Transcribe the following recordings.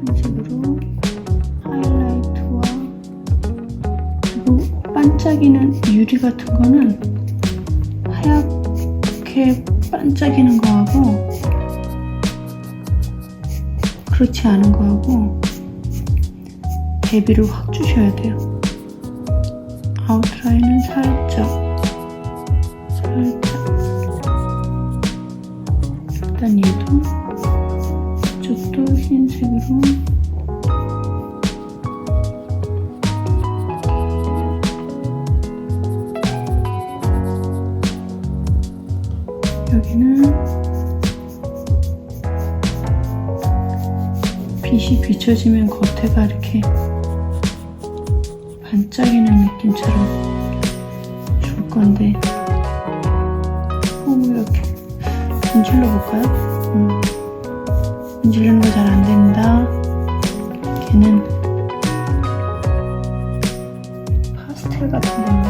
흰색으로 하이라이트와, 그리고 반짝이는 유리 같은 거는 하얗게 반짝이는 거하고 그렇지 않은 거하고 대비를 확 주셔야 돼요. 아웃라인은 살짝 일단 얘도 이쪽도 흰색으로 여기는 빛이 비춰지면 겉에가 이렇게 반짝이는 느낌처럼 줄 건데 이렇게 문질러 볼까요? 문지르는 거 잘 안 된다. 걔는 파스텔 같은 건데.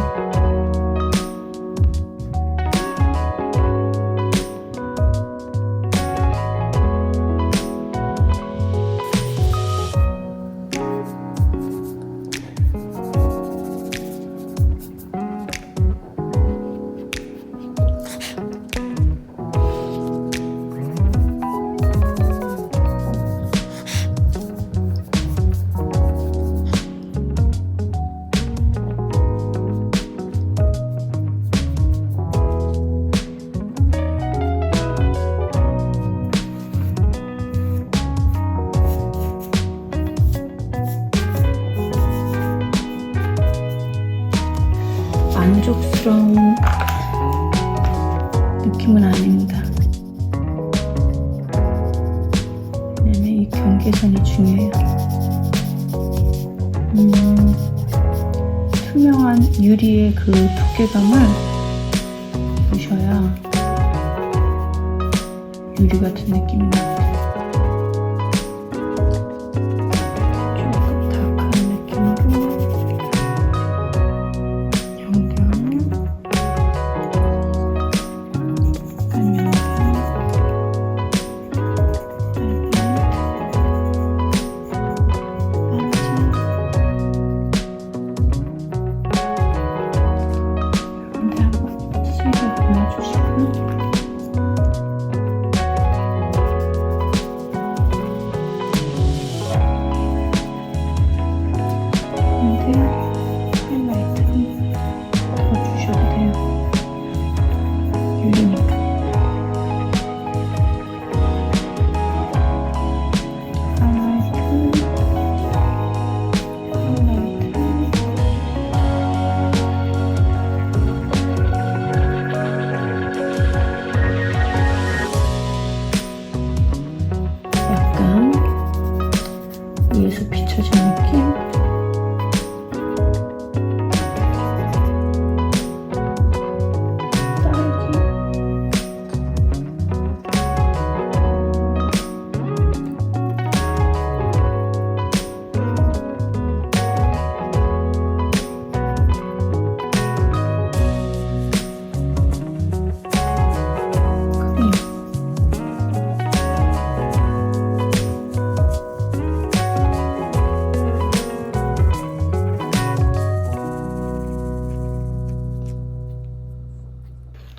만족스러운 느낌은 아닙니다. 왜냐면 이 경계선이 중요해요. 투명한 유리의 그 두께감을 보셔야 유리 같은 느낌이 나요. 위에서 비춰진 느낌? 딸기?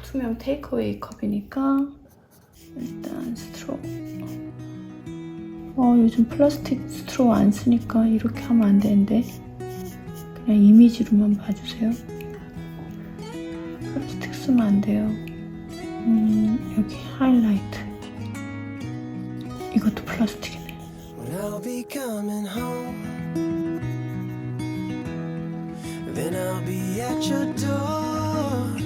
투명 테이크어웨이 컵이니까 일단 스트로우. 요즘 플라스틱 스트로우 안 쓰니까 이렇게 하면 안 되는데 그냥 이미지로만 봐주세요. 플라스틱 쓰면 안 돼요. 여기 하이라이트 이것도 플라스틱이네. Then I'll be at your door.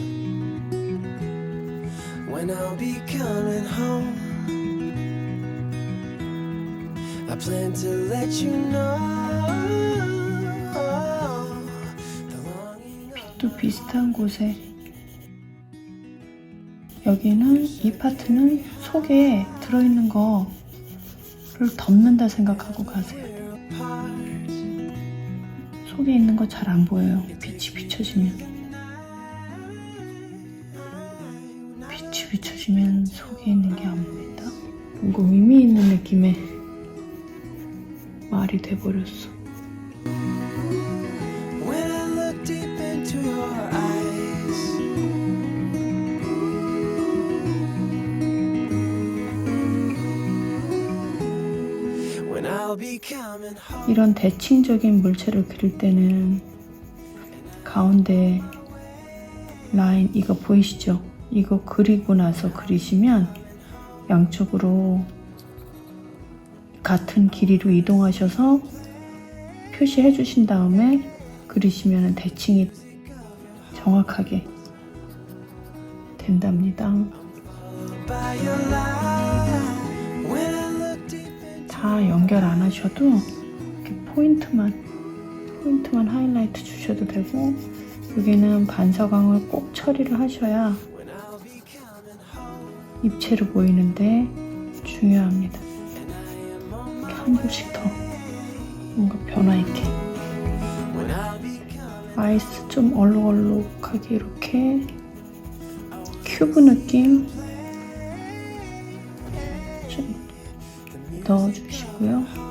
When I'll be coming home, I plan to let you know. 빛도 비슷한 곳에 여기는 이 파트는 속에 들어있는 거를 덮는다 생각하고 가세요. 속에 있는 거 잘 안 보여요. 빛이 비춰지면. 빛이 비춰지면 속에 있는 게 안 보인다. 뭔가 의미 있는 느낌의 말이 돼버렸어. When I look deep into your eyes, when I'll be coming home. 이런 대칭적인 물체를 그릴 때는 가운데 라인 이거 보이시죠? 이거 그리고 나서 그리시면 양쪽으로 같은 길이로 이동하셔서 표시해 주신 다음에 그리시면 대칭이 정확하게 된답니다. By your light, when I look deep into 다 연결 안 하셔도 이렇게 포인트만 하이라이트 주셔도 되고, 여기는 반사광을 꼭 처리를 하셔야 when I'll be coming home. 입체로 보이는데 중요합니다. And I am on my 한 번씩 더 뭔가 변화 있게. when I'll be coming. 아이스 좀 얼룩얼룩하게 이렇게 큐브 느낌 좀 넣어주시고요.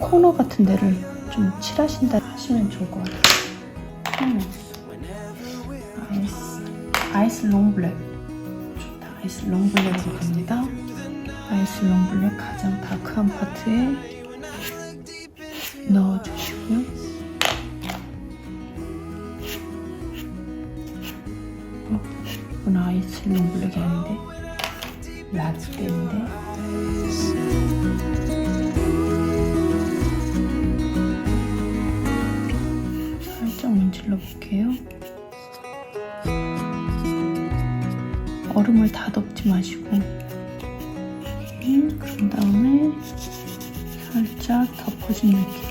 코너 같은 데를 좀 칠하신다 하시면 좋을 것 같아요. 아이스 롱블랙 좋다. 아이스 롱블랙으로 갑니다. 아이스 롱블랙 가장 다크한 파트에 넣어주시고요. 이건 아이스 롱블랙이 아닌데 라떼인데. 살짝 문질러 볼게요. 얼음을 다 덮지 마시고, 그런 다음에 살짝 덮어준 느낌.